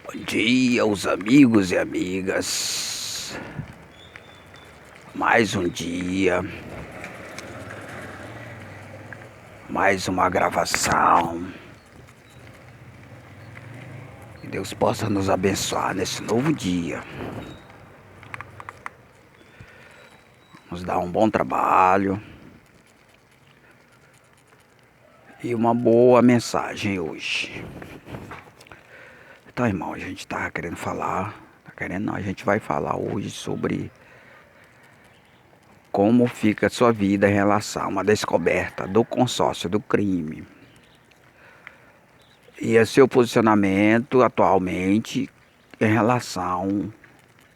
Bom dia, os amigos e amigas. Mais um dia, mais uma gravação. Que Deus possa nos abençoar nesse novo dia. Nos dar um bom trabalho e uma boa mensagem hoje. Então, irmão, a gente tá querendo falar, a gente vai falar hoje sobre como fica a sua vida em relação a uma descoberta do consórcio do crime. E é seu posicionamento atualmente em relação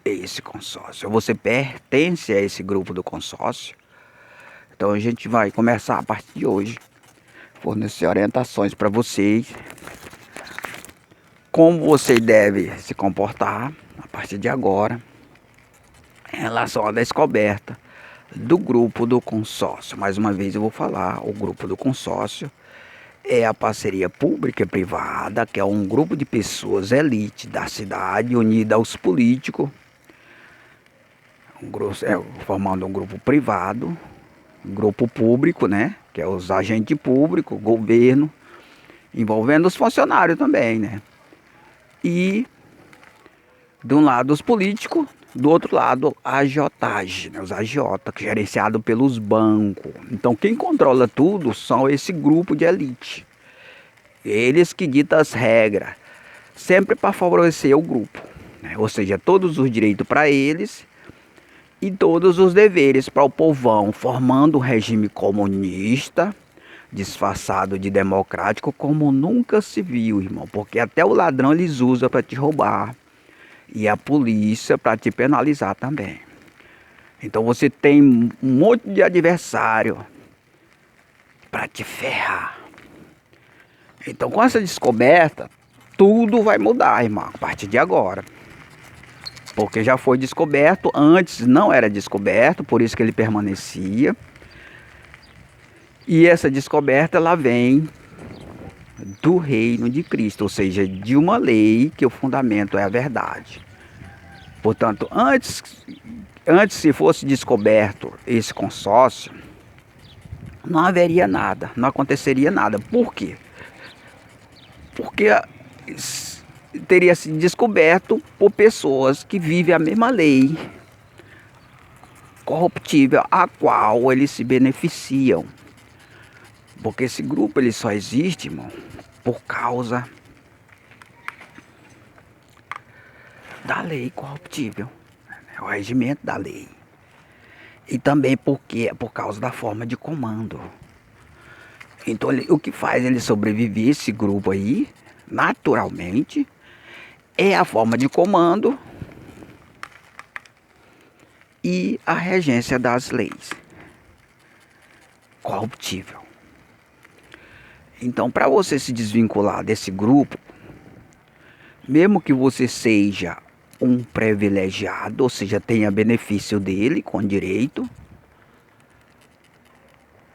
a esse consórcio. Você pertence a esse grupo do consórcio? Então a gente vai começar a partir de hoje, fornecer orientações para vocês, como você deve se comportar a partir de agora em relação à descoberta do grupo do consórcio. Mais uma vez eu vou falar, o grupo do consórcio é a parceria pública e privada, que é um grupo de pessoas elite da cidade unida aos políticos, formando um grupo privado, um grupo público, né, que é os agentes públicos, governo, envolvendo os funcionários também, né, e de um lado os políticos, do outro lado a agiotagem, né, os agiotas, gerenciado pelos bancos. Então quem controla tudo são esse grupo de elite. Eles que ditam as regras, sempre para favorecer o grupo, né? Ou seja, todos os direitos para eles e todos os deveres para o povão, formando um regime comunista, disfarçado de democrático, como nunca se viu, irmão. Porque até o ladrão eles usam para te roubar e a polícia para te penalizar também. Então você tem um monte de adversário para te ferrar. Então com essa descoberta, tudo vai mudar, irmão, a partir de agora. Porque já foi descoberto, antes não era descoberto, por isso que ele permanecia. E essa descoberta, ela vem do reino de Cristo, ou seja, de uma lei que o fundamento é a verdade. Portanto, antes se fosse descoberto esse consórcio, não haveria nada, não aconteceria nada. Por quê? Porque teria sido descoberto por pessoas que vivem a mesma lei corruptível a qual eles se beneficiam. Porque esse grupo ele só existe, irmão, por causa da lei corruptível, o regimento da lei. E também por causa da forma de comando. Então o que faz ele sobreviver, esse grupo aí, naturalmente, é a forma de comando e a regência das leis corruptível. Então, para você se desvincular desse grupo, mesmo que você seja um privilegiado, ou seja, tenha benefício dele com direito,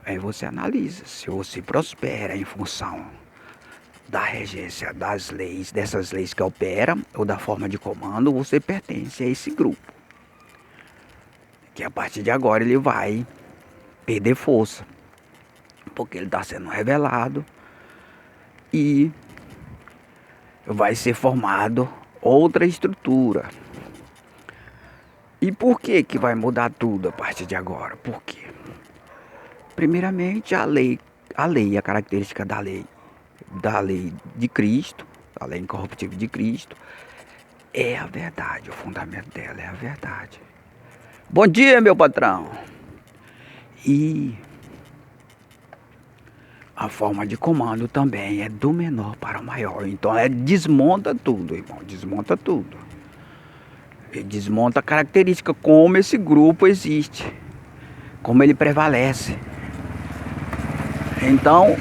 aí você analisa se você prospera em função da regência das leis, dessas leis que operam, ou da forma de comando, você pertence a esse grupo. Que a partir de agora ele vai perder força, porque ele está sendo revelado e vai ser formado outra estrutura. E por que vai mudar tudo a partir de agora? Por quê? Primeiramente, a lei, a característica da lei de Cristo, a lei incorruptível de Cristo, é a verdade, o fundamento dela é a verdade. Bom dia, meu patrão! E a forma de comando também é do menor para o maior. Então desmonta tudo, irmão, desmonta tudo. Ele desmonta a característica, como esse grupo existe, como ele prevalece. Então,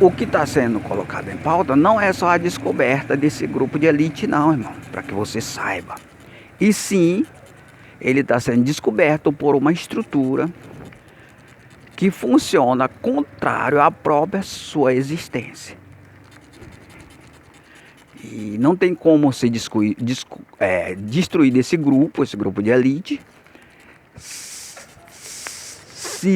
o que está sendo colocado em pauta não é só a descoberta desse grupo de elite, não, irmão, para que você saiba. E sim, ele está sendo descoberto por uma estrutura que funciona contrário à própria sua existência. E não tem como se destruir desse grupo, esse grupo de elite, se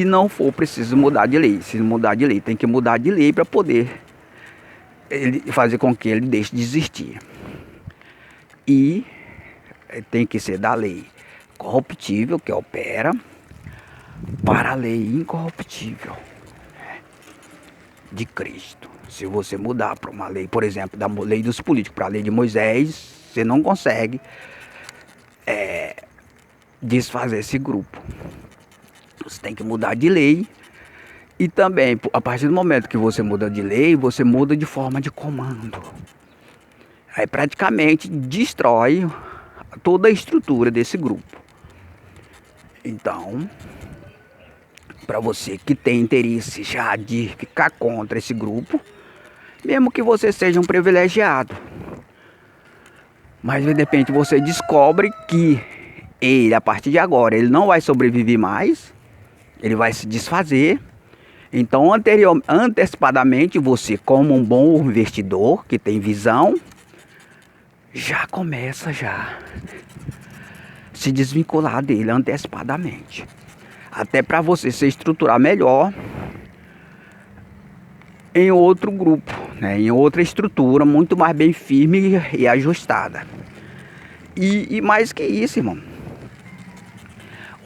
não for preciso mudar de lei. Se mudar de lei, tem que mudar de lei para poder fazer com que ele deixe de existir. E tem que ser da lei corruptível, que opera, para a lei incorruptível de Cristo. Se você mudar para uma lei, por exemplo, da lei dos políticos para a lei de Moisés, você não consegue desfazer esse grupo. Você tem que mudar de lei. E também, a partir do momento que você muda de lei, você muda de forma de comando. Aí praticamente destrói toda a estrutura desse grupo. Então, para você que tem interesse já de ficar contra esse grupo, mesmo que você seja um privilegiado, mas de repente você descobre que ele, a partir de agora, ele não vai sobreviver mais, ele vai se desfazer. Então, antecipadamente, você, como um bom investidor que tem visão, já começa se desvincular dele antecipadamente. Até para você se estruturar melhor em outro grupo, né? Em outra estrutura muito mais bem firme e ajustada. E mais que isso, irmão,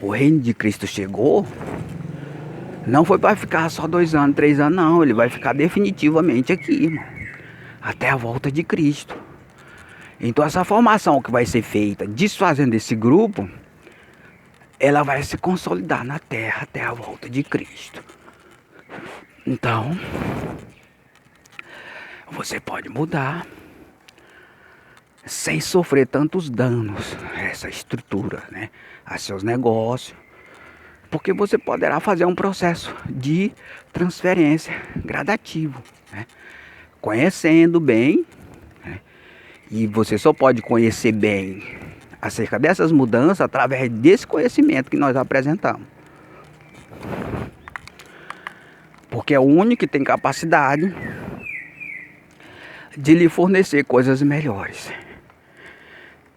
o reino de Cristo chegou, não foi para ficar só 2 anos, 3 anos, não. Ele vai ficar definitivamente aqui, irmão, até a volta de Cristo. Então essa formação que vai ser feita desfazendo esse grupo, ela vai se consolidar na terra até a volta de Cristo. Então, você pode mudar sem sofrer tantos danos a essa estrutura, né? A seus negócios. Porque você poderá fazer um processo de transferência gradativo, né? Conhecendo bem, né? E você só pode conhecer bem acerca dessas mudanças através desse conhecimento que nós apresentamos. Porque é o único que tem capacidade de lhe fornecer coisas melhores.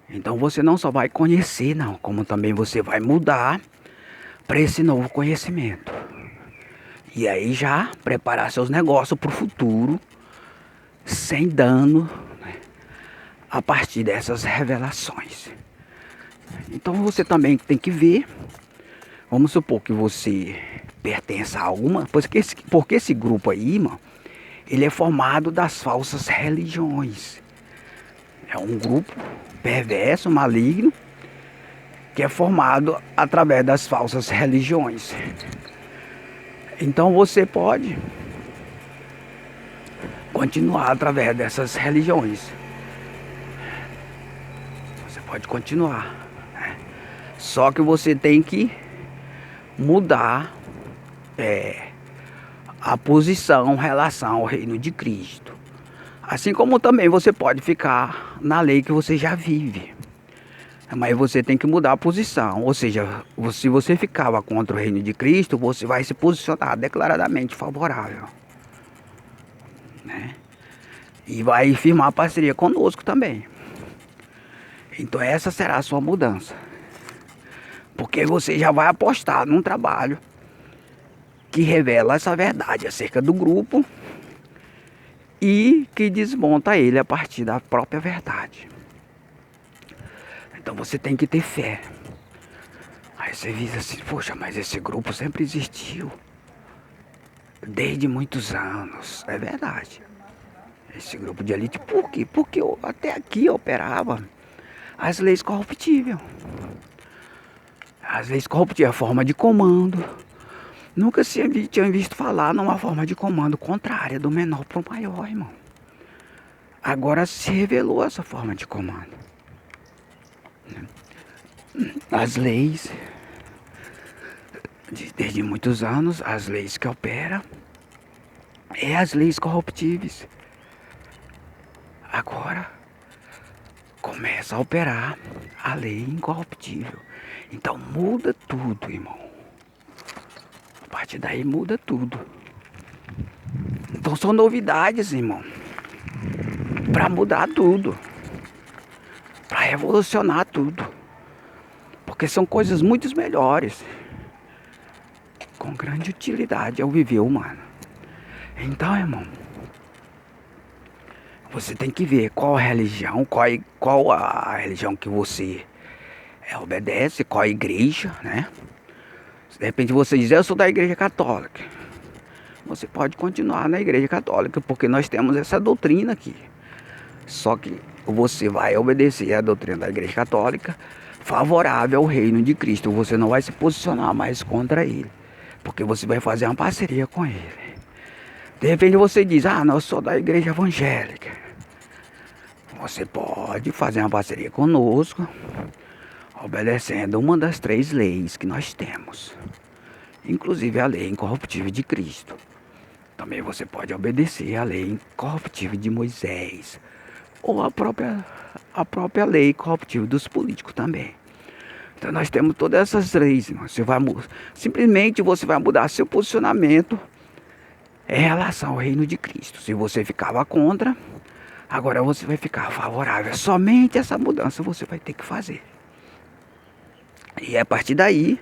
Então você não só vai conhecer, não, como também você vai mudar para esse novo conhecimento. E aí já preparar seus negócios para o futuro, sem dano, né, a partir dessas revelações. Então você também tem que ver, vamos supor que você pertença a alguma, porque esse grupo aí, mano, ele é formado das falsas religiões. É um grupo perverso, maligno, que é formado através das falsas religiões. Então você pode continuar através dessas religiões. Você pode continuar, né? Só que você tem que mudar a posição em relação ao reino de Cristo. Assim como também você pode ficar na lei que você já vive. Mas você tem que mudar a posição. Ou seja, se você ficava contra o reino de Cristo, você vai se posicionar declaradamente favorável, né? E vai firmar parceria conosco também. Então essa será a sua mudança. Porque você já vai apostar num trabalho que revela essa verdade acerca do grupo e que desmonta ele a partir da própria verdade. Então você tem que ter fé. Aí você diz assim, poxa, mas esse grupo sempre existiu. Desde muitos anos. É verdade. Esse grupo de elite, por quê? Porque até aqui operava as leis corruptíveis. As leis corruptíveis, a forma de comando. Nunca se tinha visto falar numa forma de comando contrária, do menor para o maior, irmão. Agora se revelou essa forma de comando. As leis, desde muitos anos, as leis que operam, é as leis corruptíveis. Agora começa a operar a lei incorruptível. Então muda tudo, irmão. A partir daí muda tudo. Então são novidades, irmão, para mudar tudo, para revolucionar tudo, porque são coisas muito melhores, com grande utilidade ao viver humano. Então, irmão, você tem que ver qual a religião, qual a religião que você obedece, qual a igreja, né? Se de repente você diz, eu sou da igreja católica, você pode continuar na igreja católica, porque nós temos essa doutrina aqui. Só que você vai obedecer a doutrina da igreja católica favorável ao reino de Cristo. Você não vai se posicionar mais contra ele, porque você vai fazer uma parceria com ele. De repente você diz, não, eu sou da igreja evangélica. Você pode fazer uma parceria conosco, obedecendo uma das 3 leis que nós temos. Inclusive a lei incorruptível de Cristo. Também você pode obedecer à lei incorruptível de Moisés. Ou a própria lei incorruptível dos políticos também. Então nós temos todas essas leis. Simplesmente você vai mudar seu posicionamento em relação ao reino de Cristo. Se você ficava contra, agora você vai ficar favorável. Somente essa mudança você vai ter que fazer. E a partir daí,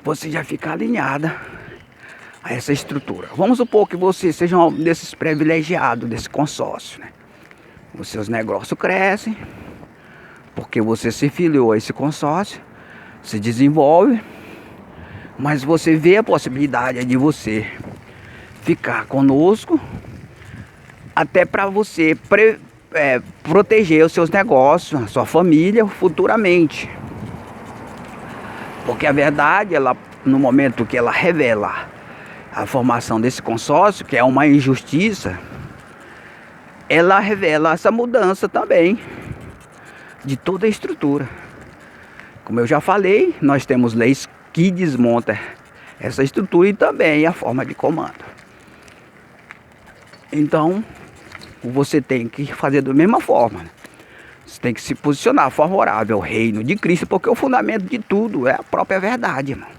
você já fica alinhada a essa estrutura. Vamos supor que você seja um desses privilegiados desse consórcio, né? Os seus negócios crescem, porque você se filiou a esse consórcio, se desenvolve, mas você vê a possibilidade de você ficar conosco, até para você proteger os seus negócios, a sua família futuramente. Porque a verdade, no momento que ela revela a formação desse consórcio, que é uma injustiça, ela revela essa mudança também de toda a estrutura. Como eu já falei, nós temos leis que desmontam essa estrutura e também a forma de comando. Então, você tem que fazer da mesma forma. Você tem que se posicionar favorável ao reino de Cristo, porque o fundamento de tudo é a própria verdade, irmão.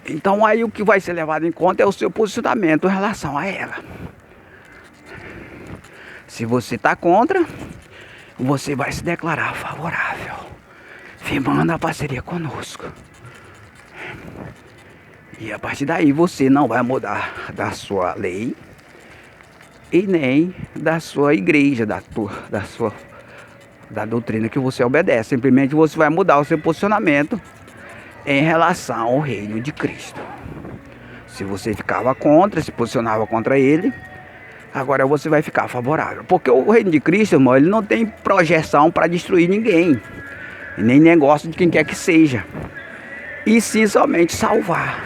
Então aí o que vai ser levado em conta é o seu posicionamento em relação a ela. Se você está contra, você vai se declarar favorável, firmando a parceria conosco. E a partir daí você não vai mudar da sua lei e nem da sua igreja, da doutrina que você obedece. Simplesmente você vai mudar o seu posicionamento em relação ao reino de Cristo. Se você ficava contra, se posicionava contra ele, agora você vai ficar favorável. Porque o reino de Cristo, irmão, ele não tem projeção para destruir ninguém, nem negócio de quem quer que seja, e sim somente salvar.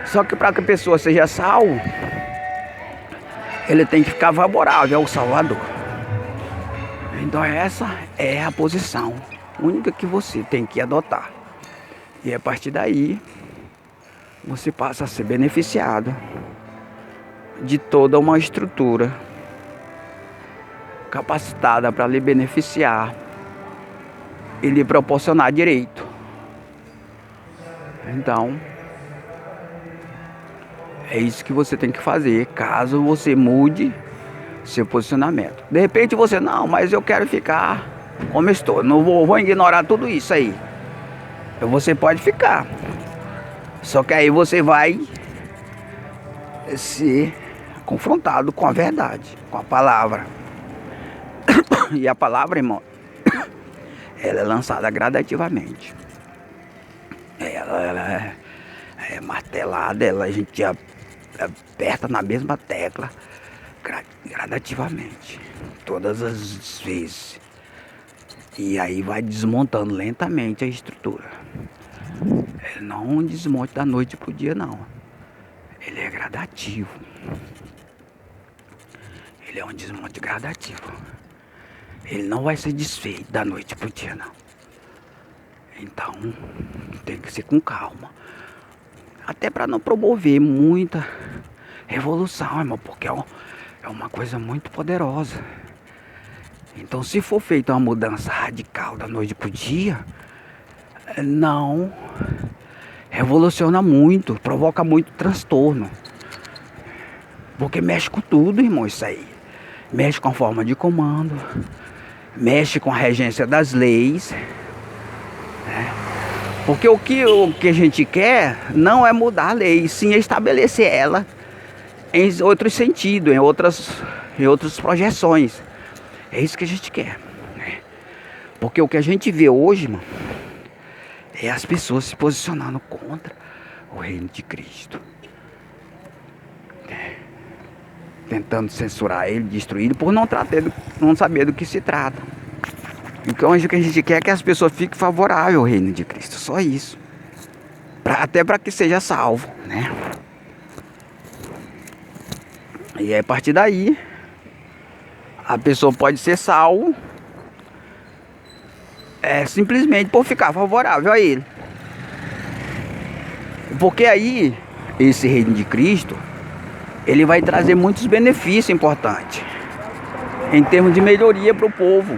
Só que para que a pessoa seja salva, ele tem que ficar favorável ao Salvador. Então essa é a posição única que você tem que adotar. E a partir daí, você passa a ser beneficiado de toda uma estrutura capacitada para lhe beneficiar e lhe proporcionar direito. Então, é isso que você tem que fazer, caso você mude seu posicionamento. De repente você, não, mas eu quero ficar como estou, não vou ignorar tudo isso aí. Você pode ficar, só que aí você vai ser confrontado com a verdade, com a palavra. E a palavra, irmão, ela é lançada gradativamente. Ela é martelada, a gente aperta na mesma tecla gradativamente, todas as vezes. E aí vai desmontando lentamente a estrutura. Ele não desmonte da noite pro dia, não. Ele é gradativo. Ele é um desmonte gradativo. Ele não vai ser desfeito da noite pro dia, não. Então, tem que ser com calma. Até para não promover muita revolução, irmão, porque é uma coisa muito poderosa. Então, se for feita uma mudança radical da noite pro dia, não revoluciona muito, provoca muito transtorno. Porque mexe com tudo, irmão, isso aí. mexe com a forma de comando, mexe com a regência das leis, né? Porque o que a gente quer não é mudar a lei, sim estabelecer ela em outros sentidos, em outras projeções. É isso que a gente quer, né? Porque o que a gente vê hoje, mano, é as pessoas se posicionando contra o reino de Cristo, tentando censurar ele, destruir ele, por não saber do que se trata. Então o que a gente quer é que as pessoas fiquem favoráveis ao reino de Cristo, só isso. Até para que seja salvo, né? E a partir daí, a pessoa pode ser salvo simplesmente por ficar favorável a ele. Porque aí, esse reino de Cristo, ele vai trazer muitos benefícios importantes em termos de melhoria para o povo.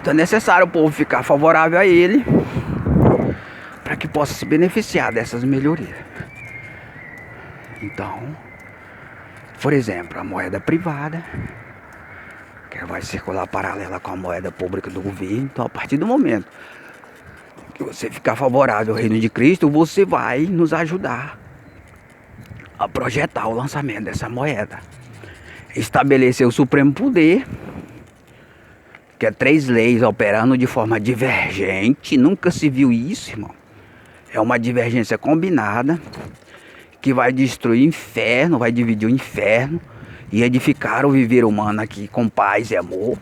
Então é necessário o povo ficar favorável a ele para que possa se beneficiar dessas melhorias. Então, por exemplo, a moeda privada, que vai circular paralela com a moeda pública do governo. Então, a partir do momento que você ficar favorável ao reino de Cristo, você vai nos ajudar a projetar o lançamento dessa moeda, estabelecer o supremo poder, que é 3 leis operando de forma divergente. Nunca se viu isso, irmão. É uma divergência combinada que vai destruir o inferno, vai dividir o inferno e edificar o viver humano aqui com paz e amor.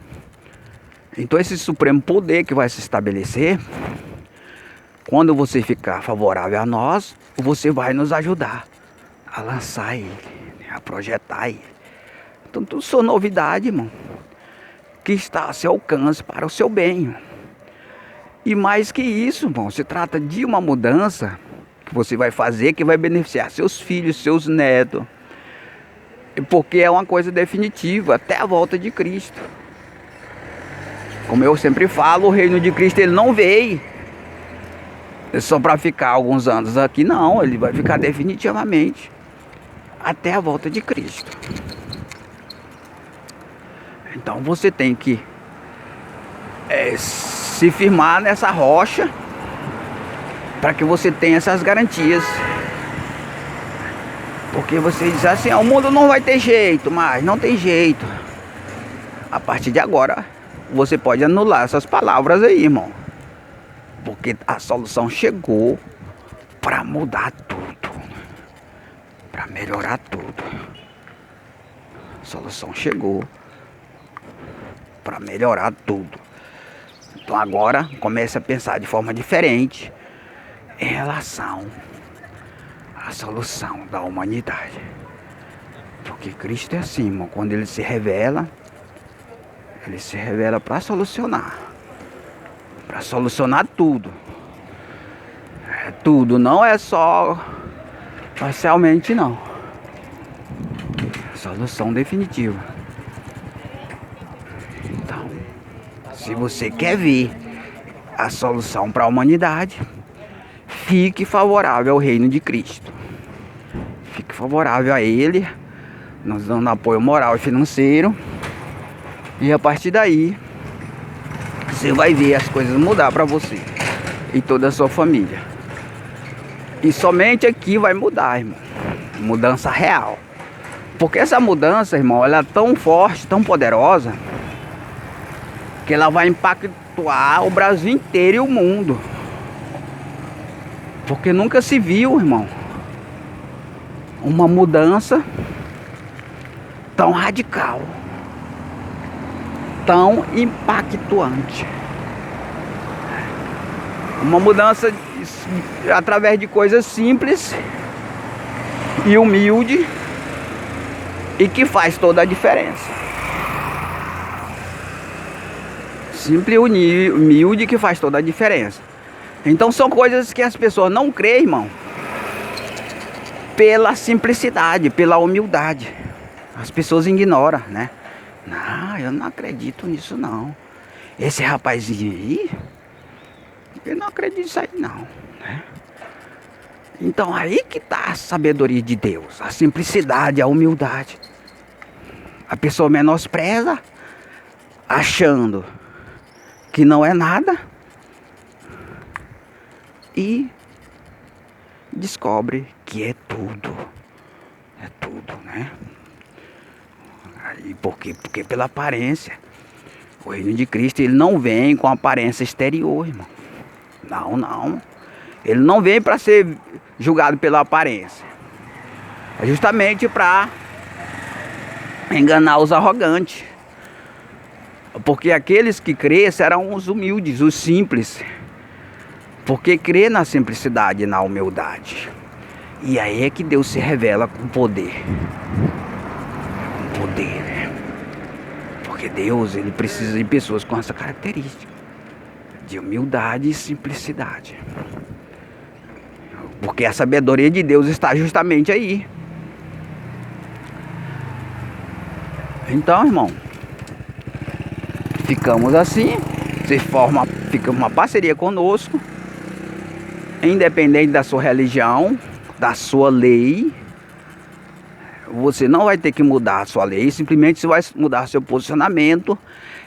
Então esse supremo poder que vai se estabelecer, quando você ficar favorável a nós, você vai nos ajudar a lançar ele, a projetar ele. Então tudo são novidade, irmão, que está a seu alcance para o seu bem. E mais que isso, irmão, se trata de uma mudança que você vai fazer, que vai beneficiar seus filhos, seus netos, porque é uma coisa definitiva até a volta de Cristo. Como eu sempre falo, o reino de Cristo ele não veio só para ficar alguns anos aqui, não. Ele vai ficar definitivamente até a volta de Cristo. Então você tem que se firmar nessa rocha para que você tenha essas garantias. Porque você diz assim, o mundo não vai ter jeito, mas não tem jeito. A partir de agora, você pode anular essas palavras aí, irmão. Porque a solução chegou para mudar tudo, para melhorar tudo. A solução chegou para melhorar tudo. Então agora comece a pensar de forma diferente em relação à solução da humanidade. Porque Cristo é assim, irmão. Quando ele se revela para solucionar. Para solucionar tudo. Tudo, não é só parcialmente, não. Solução definitiva. Então, se você quer ver a solução para a humanidade, fique favorável ao reino de Cristo. Fique favorável a ele, nos dando apoio moral e financeiro. E a partir daí, você vai ver as coisas mudar para você e toda a sua família. E somente aqui vai mudar, irmão. Mudança real. Porque essa mudança, irmão, ela é tão forte, tão poderosa, que ela vai impactar o Brasil inteiro e o mundo. Porque nunca se viu, irmão, uma mudança tão radical, tão impactante. Uma mudança através de coisas simples e humilde e que faz toda a diferença. Simples e humilde que faz toda a diferença. Então são coisas que as pessoas não creem, irmão, pela simplicidade, pela humildade. As pessoas ignoram, né? Não, eu não acredito nisso não. Esse rapazinho aí, eu não acredito nisso aí não, né? Então aí que está a sabedoria de Deus, a simplicidade, a humildade. A pessoa menospreza, achando que não é nada, e descobre que é tudo. É tudo, né? Aí, por quê? Porque pela aparência. O reino de Cristo, ele não vem com aparência exterior, irmão. Não, não. Ele não vem para ser julgado pela aparência. É justamente para enganar os arrogantes. Porque aqueles que crêem serão os humildes, os simples. Porque crê na simplicidade e na humildade. E aí é que Deus se revela com poder. Com poder, né? Porque Deus, ele precisa de pessoas com essa característica. De humildade e simplicidade. Porque a sabedoria de Deus está justamente aí. Então, irmão, ficamos assim. Você fica uma parceria conosco. Independente da sua religião, da sua lei. Você não vai ter que mudar a sua lei. Simplesmente você vai mudar seu posicionamento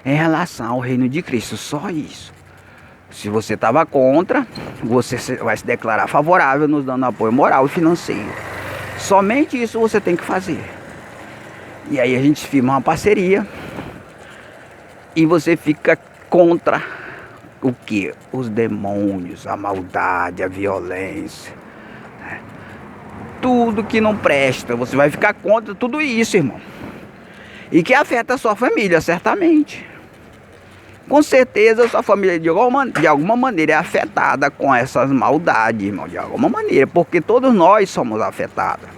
em relação ao reino de Cristo. Só isso. Se você estava contra, você vai se declarar favorável, nos dando apoio moral e financeiro. Somente isso você tem que fazer. E aí a gente firma uma parceria. E você fica contra o que? Os demônios, a maldade, a violência. Né? Tudo que não presta. Você vai ficar contra tudo isso, irmão. E que afeta a sua família, certamente. Com certeza sua família de alguma maneira é afetada com essas maldades, irmão, de alguma maneira, porque todos nós somos afetados.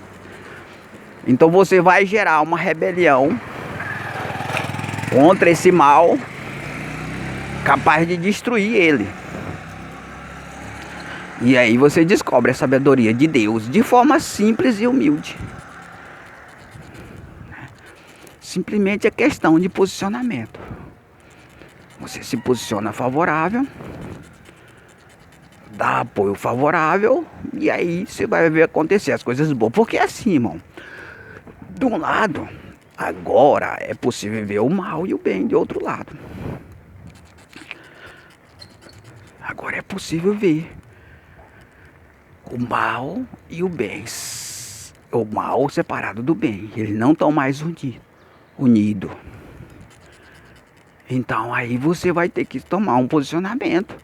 Então você vai gerar uma rebelião contra esse mal, capaz de destruir ele. E aí você descobre a sabedoria de Deus de forma simples e humilde. Simplesmente é questão de posicionamento. Você se posiciona favorável, dá apoio favorável, e aí você vai ver acontecer as coisas boas. Porque é assim, irmão, de um lado, agora é possível ver o mal e o bem de outro lado. Agora é possível ver o mal e o bem. O mal separado do bem. Eles não estão mais unidos. Então aí você vai ter que tomar um posicionamento.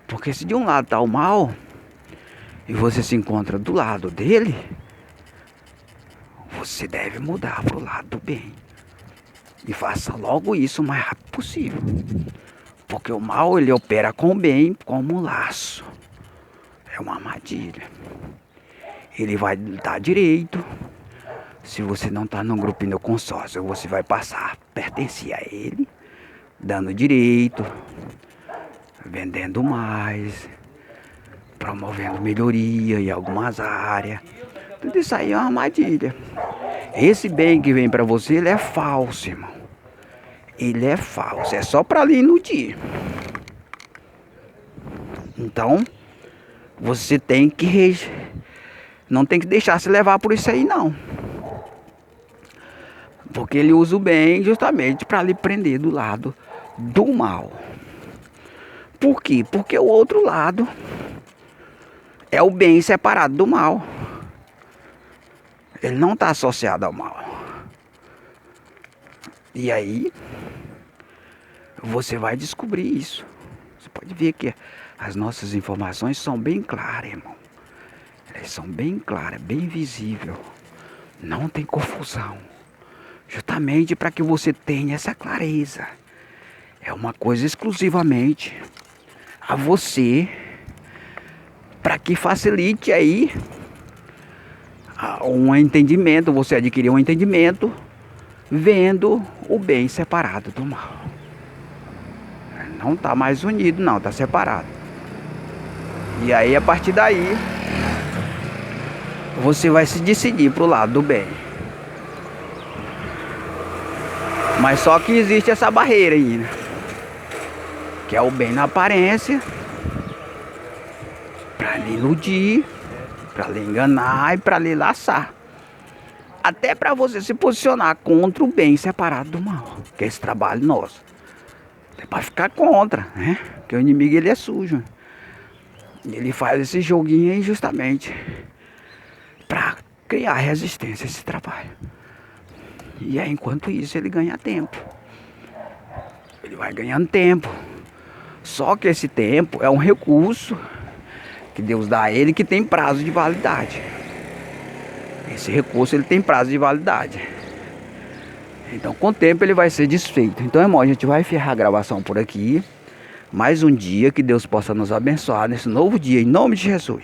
Porque se de um lado está o mal e você se encontra do lado dele, você deve mudar para o lado do bem. E faça logo isso o mais rápido possível. Porque o mal, ele opera com o bem como um laço. É uma armadilha. Ele vai dar direito. Se você não está num grupinho consórcio, você vai passar a pertencer a ele, dando direito, vendendo mais, promovendo melhoria em algumas áreas. Tudo isso aí é uma armadilha. Esse bem que vem para você, ele é falso, irmão. Ele é falso, é só para lhe iludir. Então, você tem que não tem que deixar se levar por isso aí, não. Porque ele usa o bem justamente para lhe prender do lado do mal. Por quê? Porque o outro lado é o bem separado do mal. Ele não está associado ao mal. E aí, você vai descobrir isso. Você pode ver que as nossas informações são bem claras, irmão. Elas são bem claras, bem visíveis. Não tem confusão. Justamente para que você tenha essa clareza. É uma coisa exclusivamente a você, para que facilite aí um entendimento, você adquirir um entendimento, vendo o bem separado do mal. Não está mais unido, não, está separado. E aí, a partir daí, você vai se decidir para o lado do bem. Mas só que existe essa barreira aí, né? Que é o bem na aparência, para lhe iludir, para lhe enganar e para lhe laçar. até para você se posicionar contra o bem separado do mal, que é esse trabalho nosso. É para ficar contra, né? Porque o inimigo ele é sujo. Ele faz esse joguinho aí justamente para criar resistência a esse trabalho. E aí, enquanto isso, ele ganha tempo. Ele vai ganhando tempo. Só que esse tempo é um recurso que Deus dá a ele que tem prazo de validade. Esse recurso ele tem prazo de validade. Então, com o tempo ele vai ser desfeito. Então, irmão, a gente vai encerrar a gravação por aqui. Mais um dia que Deus possa nos abençoar nesse novo dia, em nome de Jesus.